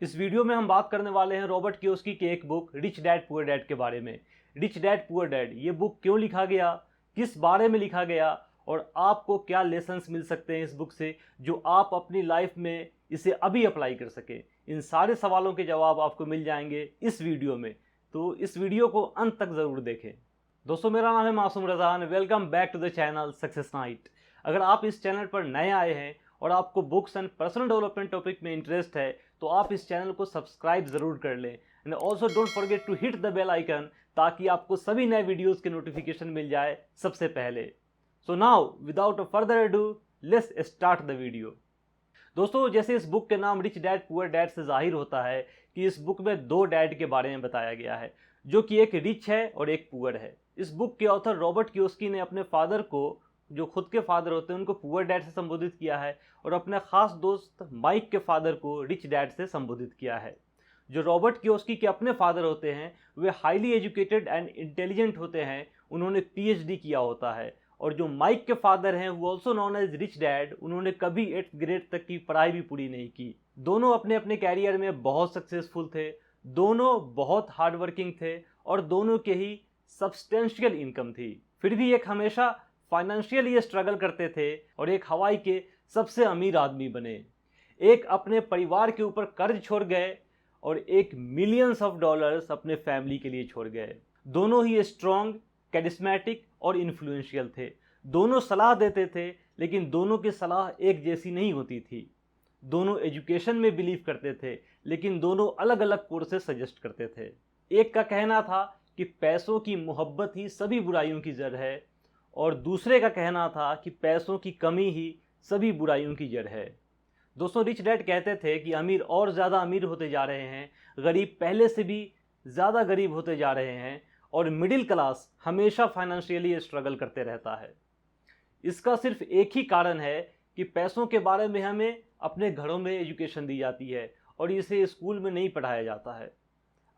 इस वीडियो में हम बात करने वाले हैं रॉबर्ट कियोसाकी की एक book rich dad poor dad के बारे में। रिच डैड पुअर डैड ये बुक क्यों लिखा गया, किस बारे में लिखा गया और आपको क्या लेसन्स मिल सकते हैं इस बुक से जो आप अपनी लाइफ में इसे अभी अप्लाई कर सकें। इन सारे सवालों के जवाब आपको मिल जाएंगे इस वीडियो में, तो इस वीडियो को अंत तक ज़रूर देखें। दोस्तों, मेरा नाम है Masoom Razan. Welcome back to the channel success night. अगर आप इस चैनल पर नए आए हैं और आपको books and personal development topic में इंटरेस्ट है तो आप इस चैनल को सब्सक्राइब ज़रूर कर लें and also don't forget to hit the bell icon ताकि आपको सभी नए वीडियोस के नोटिफिकेशन मिल जाए सबसे पहले। So now without further ado let's start the video. दोस्तों, जैसे इस बुक के नाम रिच डैड पुअर डैड से जाहिर होता है कि इस बुक में दो डैड के बारे में बताया गया है, जो कि एक रिच है और एक पुअर है। इस बुक के ऑथर रॉबर्ट कियोसाकी ने अपने फादर को, जो खुद के फादर होते हैं, उनको पुअर डैड से संबोधित किया है और अपने खास दोस्त माइक के फादर को रिच डैड से संबोधित किया है। जो रॉबर्ट कियोसाकी के अपने फादर होते हैं वे हाईली एजुकेटेड एंड इंटेलिजेंट होते हैं, उन्होंने पीएचडी किया होता है। और जो माइक के फादर हैं वो also known as rich dad, उन्होंने कभी 8th ग्रेड तक की पढ़ाई भी पूरी नहीं की। दोनों अपने अपने कैरियर में बहुत सक्सेसफुल थे, दोनों बहुत हार्डवर्किंग थे और दोनों के ही सब्सटेंशियल इनकम थी। फिर भी एक हमेशा फाइनेंशियली स्ट्रगल करते थे और एक हवाई के सबसे अमीर आदमी बने। एक अपने परिवार के ऊपर कर्ज छोड़ गए और एक मिलियंस ऑफ डॉलर्स अपने फैमिली के लिए छोड़ गए। दोनों ही स्ट्रॉन्ग, कैरिस्मेटिक और इन्फ्लुएंशियल थे। दोनों सलाह देते थे लेकिन दोनों की सलाह एक जैसी नहीं होती थी। दोनों एजुकेशन में बिलीव करते थे लेकिन दोनों अलग अलग कोर्सेज सजेस्ट करते थे। एक का कहना था कि पैसों की मोहब्बत ही सभी बुराइयों की जड़ है और दूसरे का कहना था कि पैसों की कमी ही सभी बुराइयों की जड़ है। दोस्तों, रिच डैड कहते थे कि अमीर और ज़्यादा अमीर होते जा रहे हैं, गरीब पहले से भी ज़्यादा गरीब होते जा रहे हैं और मिडिल क्लास हमेशा फाइनेंशियली स्ट्रगल करते रहता है। इसका सिर्फ एक ही कारण है कि पैसों के बारे में हमें अपने घरों में एजुकेशन दी जाती है और इसे स्कूल में नहीं पढ़ाया जाता है।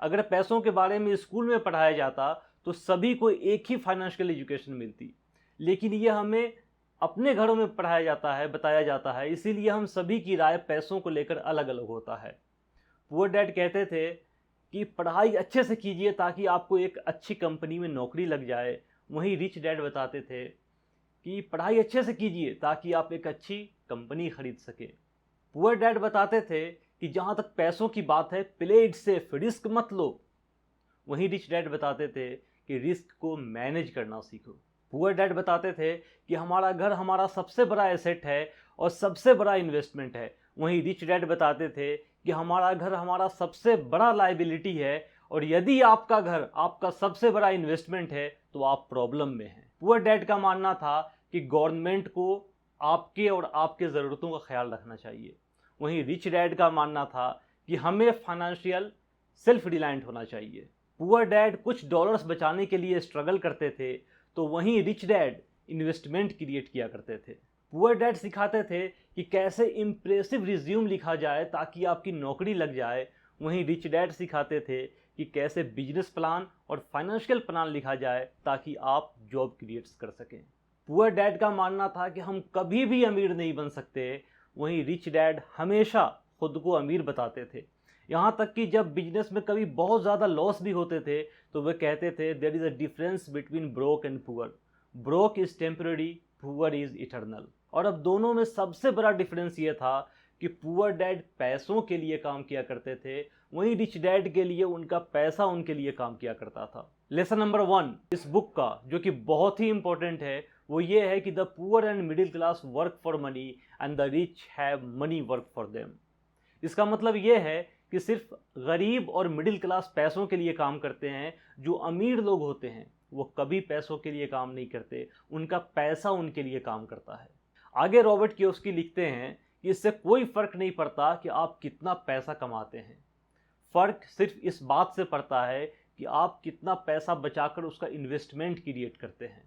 अगर पैसों के बारे में स्कूल में पढ़ाया जाता तो सभी को एक ही फाइनेंशियल एजुकेशन मिलती, लेकिन यह हमें अपने घरों में पढ़ाया जाता है, बताया जाता है, इसीलिए हम सभी की राय पैसों को लेकर अलग अलग होता है। पुअर डैड कहते थे कि पढ़ाई अच्छे से कीजिए ताकि आपको एक अच्छी कंपनी में नौकरी लग जाए। वहीं रिच डैड बताते थे कि पढ़ाई अच्छे से कीजिए ताकि आप एक अच्छी कंपनी खरीद सके। पुअर डैड बताते थे कि जहाँ तक पैसों की बात है प्ले इट सेफ, रिस्क मत लो। वहीं रिच डैड बताते थे कि रिस्क को मैनेज करना सीखो। पुअर डैड बताते थे कि हमारा घर हमारा सबसे बड़ा एसेट है और सबसे बड़ा इन्वेस्टमेंट है। वहीं रिच डैड बताते थे कि हमारा घर हमारा सबसे बड़ा लायबिलिटी है और यदि आपका घर आपका सबसे बड़ा इन्वेस्टमेंट है तो आप प्रॉब्लम में हैं। पुअर डैड का मानना था कि गवर्नमेंट को आपके और आपके ज़रूरतों का ख्याल रखना चाहिए। वहीं रिच डैड का मानना था कि हमें फाइनेंशियल सेल्फ रिलायंट होना चाहिए। पुअर डैड कुछ डॉलर्स बचाने के लिए स्ट्रगल करते थे तो वहीं रिच डैड इन्वेस्टमेंट क्रिएट किया करते थे। पुअर डैड सिखाते थे कि कैसे इम्प्रेसिव रिज्यूम लिखा जाए ताकि आपकी नौकरी लग जाए। वहीं रिच डैड सिखाते थे कि कैसे बिजनेस प्लान और फाइनेंशियल प्लान लिखा जाए ताकि आप जॉब क्रिएट कर सकें। पुअर डैड का मानना था कि हम कभी भी अमीर नहीं बन सकते। वहीं रिच डैड हमेशा खुद को अमीर बताते थे, यहाँ तक कि जब बिजनेस में कभी बहुत ज़्यादा लॉस भी होते थे तो वे कहते थे there is a difference between broke and poor, broke is temporary, poor is eternal. और अब दोनों में सबसे बड़ा डिफरेंस ये था कि पुअर डैड पैसों के लिए काम किया करते थे, वहीं रिच डैड के लिए उनका पैसा उनके लिए काम किया करता था। लेसन नंबर 1 इस बुक का, जो कि बहुत ही इंपॉर्टेंट है, वो ये है कि the poor and middle class work for money and the rich have money work for them. इसका मतलब ये है कि सिर्फ गरीब और मिडिल क्लास पैसों के लिए काम करते हैं, जो अमीर लोग होते हैं वो कभी पैसों के लिए काम नहीं करते, उनका पैसा उनके लिए काम करता है। आगे रॉबर्ट कियोसाकी लिखते हैं कि इससे कोई फ़र्क नहीं पड़ता कि आप कितना पैसा कमाते हैं, फ़र्क सिर्फ इस बात से पड़ता है कि आप कितना पैसा बचाकर उसका इन्वेस्टमेंट क्रिएट करते हैं।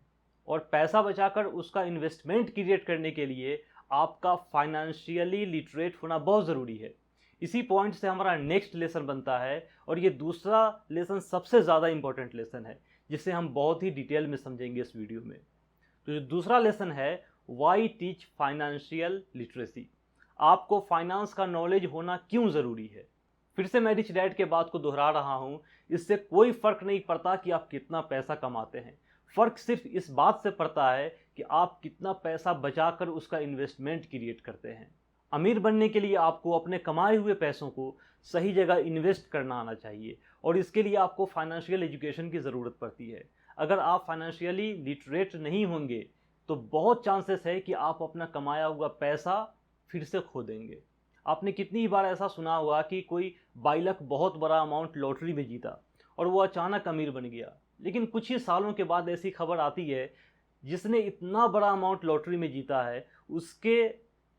और पैसा बचाकर उसका इन्वेस्टमेंट क्रिएट करने के लिए आपका फाइनेंशियली लिटरेट होना बहुत ज़रूरी है। इसी पॉइंट से हमारा नेक्स्ट लेसन बनता है और ये दूसरा लेसन सबसे ज़्यादा इंपॉर्टेंट लेसन है जिसे हम बहुत ही डिटेल में समझेंगे इस वीडियो में। तो जो दूसरा लेसन है, वाई टीच फाइनेंशियल लिटरेसी, आपको फाइनेंस का नॉलेज होना क्यों ज़रूरी है। फिर से मैं रिच डैड के बात को दोहरा रहा हूँ, इससे कोई फ़र्क नहीं पड़ता कि आप कितना पैसा कमाते हैं। फ़र्क सिर्फ इस बात से पड़ता है कि आप कितना पैसा बचाकर उसका इन्वेस्टमेंट क्रिएट करते हैं। अमीर बनने के लिए आपको अपने कमाए हुए पैसों को सही जगह इन्वेस्ट करना आना चाहिए और इसके लिए आपको फाइनेंशियल एजुकेशन की ज़रूरत पड़ती है। अगर आप फाइनेंशियली लिटरेट नहीं होंगे तो बहुत चांसेस है कि आप अपना कमाया हुआ पैसा फिर से खो देंगे। आपने कितनी बार ऐसा सुना होगा कि कोई 22 लाख बहुत बड़ा अमाउंट लॉटरी में जीता और वो अचानक अमीर बन गया, लेकिन कुछ ही सालों के बाद ऐसी खबर आती है जिसने इतना बड़ा अमाउंट लॉटरी में जीता है उसके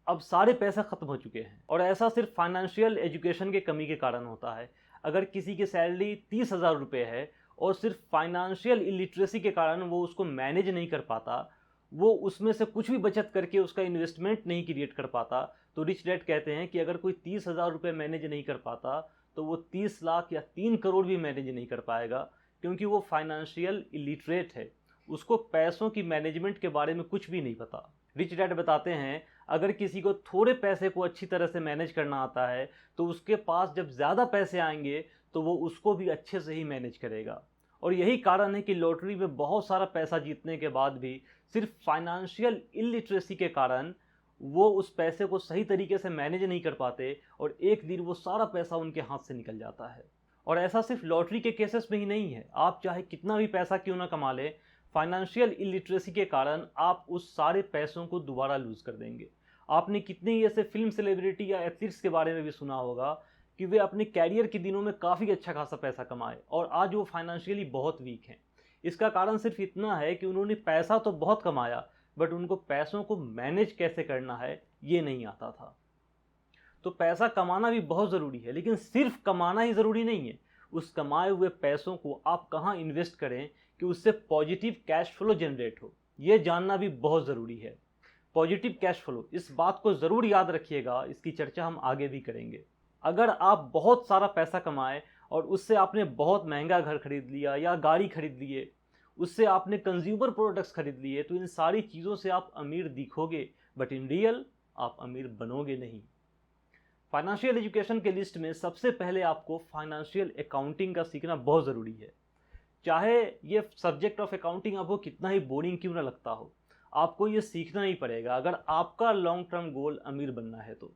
अब सारे पैसे ख़त्म हो चुके हैं। और ऐसा सिर्फ फाइनेंशियल एजुकेशन के कमी के कारण होता है। अगर किसी की सैलरी 30,000 रुपये है और सिर्फ फाइनेंशियल इलिटरेसी के कारण वो उसको मैनेज नहीं कर पाता, वो उसमें से कुछ भी बचत करके उसका इन्वेस्टमेंट नहीं क्रिएट कर पाता, तो रिच डैड कहते हैं कि अगर कोई 30,000 रुपये मैनेज नहीं कर पाता तो वो 30 लाख या 3 करोड़ भी मैनेज नहीं कर पाएगा, क्योंकि वो फाइनेंशियल इलिटरेट है, उसको पैसों की मैनेजमेंट के बारे में कुछ भी नहीं पता। रिच डैड बताते हैं अगर किसी को थोड़े पैसे को अच्छी तरह से मैनेज करना आता है तो उसके पास जब ज़्यादा पैसे आएंगे तो वो उसको भी अच्छे से ही मैनेज करेगा। और यही कारण है कि लॉटरी में बहुत सारा पैसा जीतने के बाद भी सिर्फ फाइनेंशियल इलिटरेसी के कारण वो उस पैसे को सही तरीके से मैनेज नहीं कर पाते और एक दिन वो सारा पैसा उनके हाथ से निकल जाता है। और ऐसा सिर्फ लॉटरी के केसेस में ही नहीं है, आप चाहे कितना भी पैसा क्यों ना कमा लें, फाइनेंशियल इलिटरेसी के कारण आप उस सारे पैसों को दोबारा लूज़ कर देंगे। आपने कितने ही ऐसे फिल्म सेलिब्रिटी या एथलीट्स के बारे में भी सुना होगा कि वे अपने कैरियर के दिनों में काफ़ी अच्छा खासा पैसा कमाए और आज वो फाइनेंशियली बहुत वीक हैं। इसका कारण सिर्फ इतना है कि उन्होंने पैसा तो बहुत कमाया बट उनको पैसों को मैनेज कैसे करना है ये नहीं आता था। तो पैसा कमाना भी बहुत ज़रूरी है, लेकिन सिर्फ कमाना ही ज़रूरी नहीं है। उस कमाए हुए पैसों को आप कहाँ इन्वेस्ट करें कि उससे पॉजिटिव कैश फ्लो जनरेट हो, ये जानना भी बहुत ज़रूरी है। पॉजिटिव कैश फ्लो, इस बात को ज़रूर याद रखिएगा, इसकी चर्चा हम आगे भी करेंगे। अगर आप बहुत सारा पैसा कमाए और उससे आपने बहुत महंगा घर खरीद लिया या गाड़ी खरीद लिए, उससे आपने कंज्यूमर प्रोडक्ट्स खरीद लिए, तो इन सारी चीज़ों से आप अमीर दिखोगे बट इन रियल आप अमीर बनोगे नहीं। फाइनेंशियल एजुकेशन के लिस्ट में सबसे पहले आपको फाइनेंशियल अकाउंटिंग का सीखना बहुत ज़रूरी है। चाहे ये सब्जेक्ट ऑफ अकाउंटिंग आपको कितना ही बोरिंग क्यों ना लगता हो, आपको ये सीखना ही पड़ेगा अगर आपका लॉन्ग टर्म गोल अमीर बनना है। तो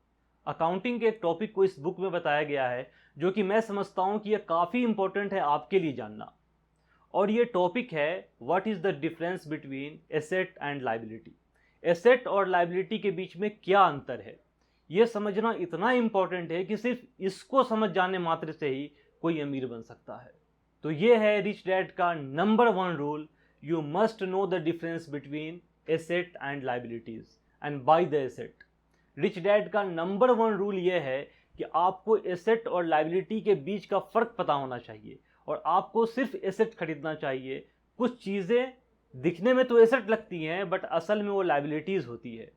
अकाउंटिंग के एक टॉपिक को इस बुक में बताया गया है जो कि मैं समझता हूँ कि यह काफ़ी इंपॉर्टेंट है आपके लिए जानना, और ये टॉपिक है what is the difference between asset and liability. Asset और लाइबिलिटी के बीच में क्या अंतर है, ये समझना इतना इंपॉर्टेंट है कि सिर्फ इसको समझ जाने मात्र से ही कोई अमीर बन सकता है। तो ये है रिच डैड का number 1 rule, you must know the difference between asset and liabilities and by the asset. Rich dad का नंबर 1 रूल ये है कि आपको एसेट और लाइबिलिटी के बीच का फ़र्क पता होना चाहिए और आपको सिर्फ एसेट खरीदना चाहिए। कुछ चीज़ें दिखने में तो एसेट लगती हैं बट असल में वो लाइबिलिटीज़ होती है।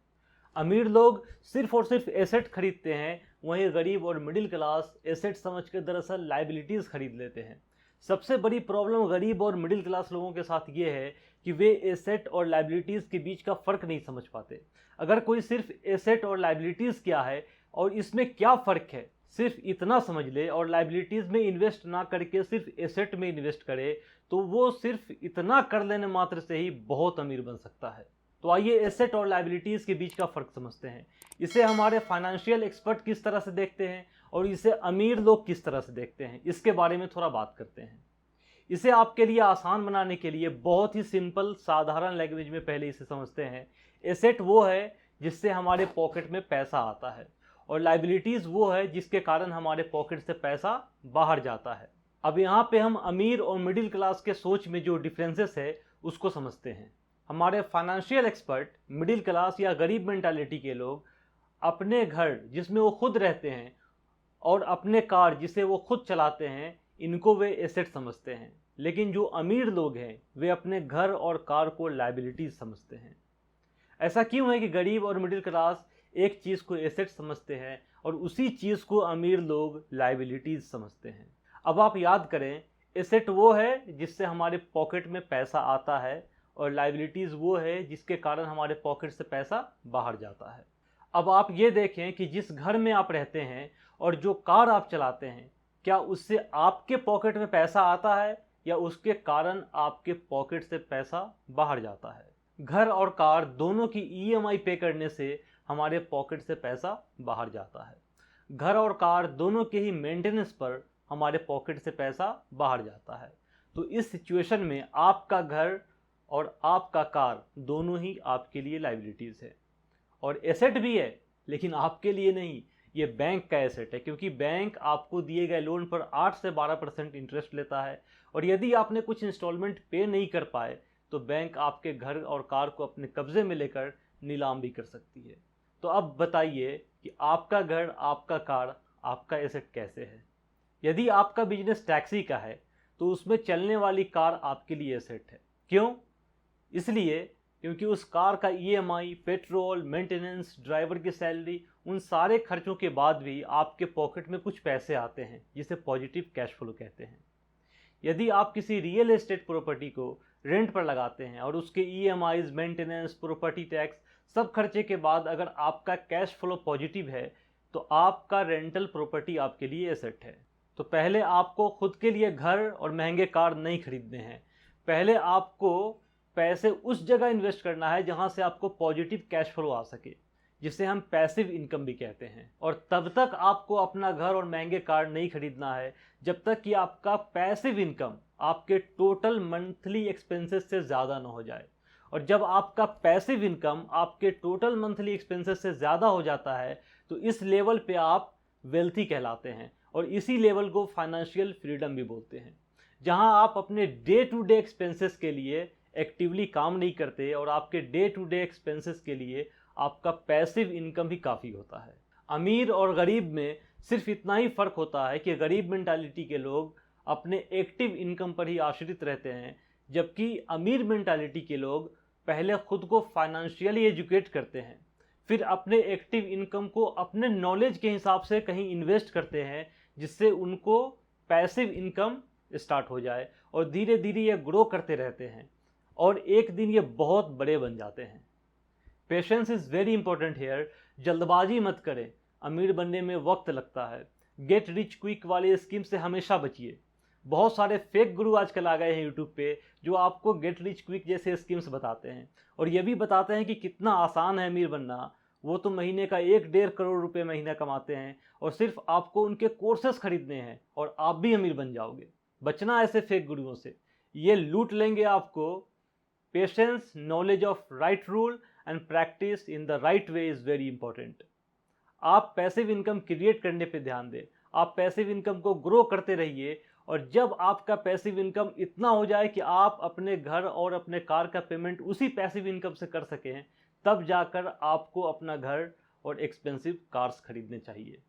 अमीर लोग सिर्फ और सिर्फ एसेट खरीदते हैं, वहीं गरीब और मिडिल क्लास एसेट समझकर दरअसल लाइबिलिटीज़ खरीद लेते हैं। सबसे बड़ी प्रॉब्लम गरीब और मिडिल क्लास लोगों के साथ ये है कि वे एसेट और लाइबिलिटीज़ के बीच का फ़र्क नहीं समझ पाते। अगर कोई सिर्फ एसेट और लाइबिलिटीज़ क्या है और इसमें क्या फ़र्क है सिर्फ इतना समझ ले और लाइबिलिटीज़ में इन्वेस्ट ना करके सिर्फ एसेट में इन्वेस्ट करे, तो वो सिर्फ इतना कर लेने मात्र से ही बहुत अमीर बन सकता है। तो आइए एसेट और लाइबिलिटीज़ के बीच का फ़र्क समझते हैं। इसे हमारे फाइनेंशियल एक्सपर्ट किस तरह से देखते हैं और इसे अमीर लोग किस तरह से देखते हैं, इसके बारे में थोड़ा बात करते हैं। इसे आपके लिए आसान बनाने के लिए बहुत ही सिंपल साधारण लैंग्वेज में पहले इसे समझते हैं। एसेट वो है जिससे हमारे पॉकेट में पैसा आता है और लाइबिलिटीज़ वो है जिसके कारण हमारे पॉकेट से पैसा बाहर जाता है। अब यहाँ पे हम अमीर और मिडिल क्लास के सोच में जो डिफरेंसेस है उसको समझते हैं। हमारे फाइनेंशियल एक्सपर्ट मिडिल क्लास या गरीब मेंटालिटी के लोग अपने घर जिसमें वो खुद रहते हैं और अपने कार जिसे वो खुद चलाते हैं, इनको वे एसेट समझते हैं। लेकिन जो अमीर लोग हैं वे अपने घर और कार को लाइबिलिटीज समझते हैं। ऐसा क्यों है कि गरीब और मिडिल क्लास एक चीज़ को एसेट समझते हैं और उसी चीज़ को अमीर लोग लाइबिलिटीज समझते हैं? अब आप याद करें, एसेट वो है जिससे हमारे पॉकेट में पैसा आता है और लाइबिलिटीज़ वो है जिसके कारण हमारे पॉकेट से पैसा बाहर जाता है। अब आप ये देखें कि जिस घर में आप रहते हैं और जो कार आप चलाते हैं, क्या उससे आपके पॉकेट में पैसा आता है या उसके कारण आपके पॉकेट से पैसा बाहर जाता है? घर और कार दोनों की ईएमआई पे करने से हमारे पॉकेट से पैसा बाहर जाता है। घर और कार दोनों के ही मेंटेनेंस पर हमारे पॉकेट से पैसा बाहर जाता है। तो इस सिचुएशन में आपका घर और आपका कार दोनों ही आपके लिए लायबिलिटीज़ है और एसेट भी है, लेकिन आपके लिए नहीं, ये बैंक का एसेट है, क्योंकि बैंक आपको दिए गए लोन पर 8 से 12% इंटरेस्ट लेता है और यदि आपने कुछ इंस्टॉलमेंट पे नहीं कर पाए तो बैंक आपके घर और कार को अपने कब्जे में लेकर नीलाम भी कर सकती है। तो अब बताइए कि आपका घर, आपका कार, आपका एसेट कैसे है? यदि आपका बिजनेस टैक्सी का है तो उसमें चलने वाली कार आपके लिए एसेट है। क्यों? इसलिए क्योंकि उस कार का ईएमआई, पेट्रोल, मेंटेनेंस, ड्राइवर की सैलरी, उन सारे खर्चों के बाद भी आपके पॉकेट में कुछ पैसे आते हैं, जिसे पॉजिटिव कैश फ्लो कहते हैं। यदि आप किसी रियल एस्टेट प्रॉपर्टी को रेंट पर लगाते हैं और उसके ईएमआईज, मेंटेनेंस, प्रॉपर्टी टैक्स, सब खर्चे के बाद अगर आपका कैश फ्लो पॉजिटिव है तो आपका रेंटल प्रॉपर्टी आपके लिए एसेट है। तो पहले आपको खुद के लिए घर और महंगे कार नहीं खरीदने हैं। पहले आपको पैसे उस जगह इन्वेस्ट करना है जहां से आपको पॉजिटिव कैश फ्लो आ सके, जिसे हम पैसिव इनकम भी कहते हैं। और तब तक आपको अपना घर और महंगे कार नहीं खरीदना है जब तक कि आपका पैसिव इनकम आपके टोटल मंथली एक्सपेंसेस से ज़्यादा ना हो जाए। और जब आपका पैसिव इनकम आपके टोटल मंथली एक्सपेंसेस से ज़्यादा हो जाता है तो इस लेवल पे आप वेल्थी कहलाते हैं और इसी लेवल को फाइनेंशियल फ्रीडम भी बोलते हैं, जहां आप अपने डे टू डे एक्सपेंसेस के लिए एक्टिवली काम नहीं करते और आपके डे टू डे एक्सपेंसेस के लिए आपका पैसिव इनकम भी काफ़ी होता है। अमीर और गरीब में सिर्फ इतना ही फ़र्क होता है कि गरीब मेंटालिटी के लोग अपने एक्टिव इनकम पर ही आश्रित रहते हैं, जबकि अमीर मेंटालिटी के लोग पहले खुद को फाइनेंशियली एजुकेट करते हैं, फिर अपने एक्टिव इनकम को अपने नॉलेज के हिसाब से कहीं इन्वेस्ट करते हैं, जिससे उनको पैसिव इनकम स्टार्ट हो जाए और धीरे धीरे ये ग्रो करते रहते हैं और एक दिन ये बहुत बड़े बन जाते हैं। Patience is very important here. जल्दबाजी मत करें, अमीर बनने में वक्त लगता है। गेट रिच क्विक वाले स्कीम से हमेशा बचिए। बहुत सारे फेक गुरु आजकल आ गए हैं यूट्यूब पे जो आपको गेट रिच क्विक जैसे स्कीम्स बताते हैं और ये भी बताते हैं कि कितना आसान है अमीर बनना। वो तो महीने का 1-1.5 करोड़ रुपए महीना कमाते हैं और सिर्फ आपको उनके कोर्सेस खरीदने हैं और आप भी अमीर बन जाओगे। बचना ऐसे फेक गुरुओं से, ये लूट लेंगे आपको। Patience, knowledge of right rule and practice in the right way is very important. आप पैसिव इनकम क्रिएट करने पे ध्यान दें, आप पैसिव इनकम को ग्रो करते रहिए और जब आपका पैसिव इनकम इतना हो जाए कि आप अपने घर और अपने कार का पेमेंट उसी पैसिव इनकम से कर सकें, तब जाकर आपको अपना घर और एक्सपेंसिव कार्स खरीदने चाहिए।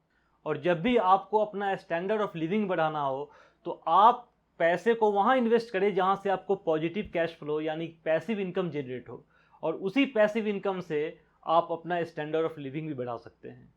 और जब भी आपको अपना स्टैंडर्ड ऑफ लिविंग बढ़ाना हो तो आप पैसे को वहाँ इन्वेस्ट करें जहाँ से आपको पॉजिटिव कैश फ्लो यानी पैसिव इनकम जनरेट हो और उसी पैसिव इनकम से आप अपना स्टैंडर्ड ऑफ लिविंग भी बढ़ा सकते हैं।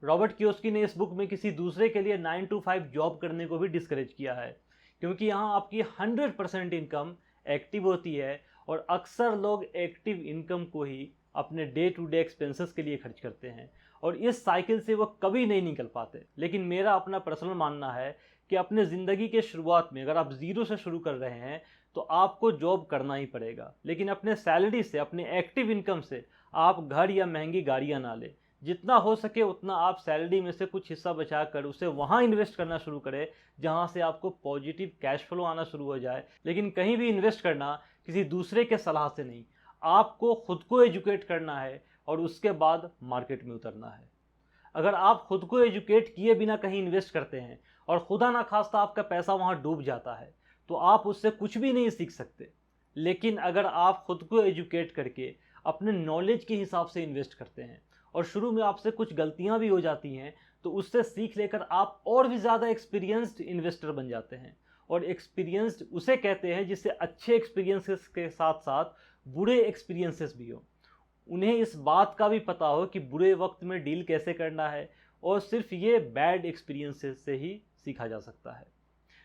रॉबर्ट कियोस्की ने इस बुक में किसी दूसरे के लिए 9 to 5 जॉब करने को भी डिस्करेज किया है, क्योंकि यहाँ आपकी 100% इनकम एक्टिव होती है और अक्सर लोग एक्टिव इनकम को ही अपने डे टू डे एक्सपेंसेस के लिए खर्च करते हैं और इस साइकिल से वो कभी नहीं निकल पाते। लेकिन मेरा अपना पर्सनल मानना है कि अपने ज़िंदगी के शुरुआत में अगर आप ज़ीरो से शुरू कर रहे हैं तो आपको जॉब करना ही पड़ेगा, लेकिन अपने सैलरी से, अपने एक्टिव इनकम से आप घर या महंगी गाड़ियाँ ना लें। जितना हो सके उतना आप सैलरी में से कुछ हिस्सा बचा कर उसे वहाँ इन्वेस्ट करना शुरू करें जहाँ से आपको पॉजिटिव कैश फ्लो आना शुरू हो जाए। लेकिन कहीं भी इन्वेस्ट करना किसी दूसरे के सलाह से नहीं, आपको खुद को एजुकेट करना है और उसके बाद मार्केट में उतरना है। अगर आप खुद को एजुकेट किए बिना कहीं इन्वेस्ट करते हैं और खुदा ना खास्ता आपका पैसा वहाँ डूब जाता है तो आप उससे कुछ भी नहीं सीख सकते। लेकिन अगर आप खुद को एजुकेट करके अपने नॉलेज के हिसाब से इन्वेस्ट करते हैं और शुरू में आपसे कुछ गलतियां भी हो जाती हैं तो उससे सीख लेकर आप और भी ज़्यादा एक्सपीरियंस्ड इन्वेस्टर बन जाते हैं। और एक्सपीरियंस्ड उसे कहते हैं जिससे अच्छे एक्सपीरियंसेस के साथ साथ बुरे एक्सपीरियंसेस भी हो। उन्हें इस बात का भी पता हो कि बुरे वक्त में डील कैसे करना है और सिर्फ ये बैड एक्सपीरियंसेस से ही सीखा जा सकता है।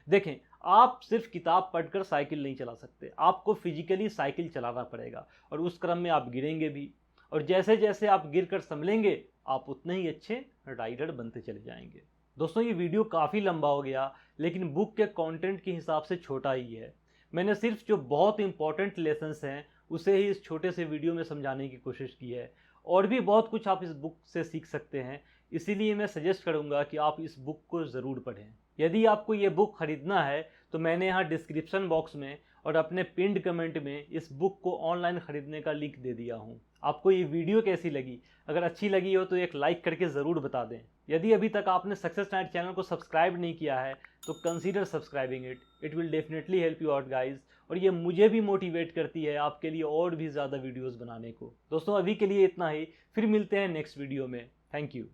देखें, आप सिर्फ किताब पढ़कर साइकिल नहीं चला सकते, आपको फिजिकली साइकिल चलाना पड़ेगा और उस क्रम में आप गिरेंगे भी और जैसे जैसे आप गिरकर संभलेंगे आप उतने ही अच्छे राइडर बनते चले जाएंगे। दोस्तों ये वीडियो काफ़ी लंबा हो गया, लेकिन बुक के कंटेंट के हिसाब से छोटा ही है। मैंने सिर्फ जो बहुत इंपॉर्टेंट लेसन्स हैं उसे ही इस छोटे से वीडियो में समझाने की कोशिश की है। और भी बहुत कुछ आप इस बुक से सीख सकते हैं, इसीलिए मैं सजेस्ट करूंगा कि आप इस बुक को ज़रूर पढ़ें। यदि आपको ये बुक खरीदना है तो मैंने यहाँ डिस्क्रिप्शन बॉक्स में और अपने पिंड कमेंट में इस बुक को ऑनलाइन ख़रीदने का लिंक दे दिया हूँ। आपको ये वीडियो कैसी लगी? अगर अच्छी लगी हो तो एक लाइक करके ज़रूर बता दें। यदि अभी तक आपने सक्सेस नाइट चैनल को सब्सक्राइब नहीं किया है तो consider subscribing it will definitely help you out guys. और ये मुझे भी मोटिवेट करती है आपके लिए और भी ज़्यादा वीडियोस बनाने को। दोस्तों अभी के लिए इतना ही, फिर मिलते हैं नेक्स्ट वीडियो में। Thank you.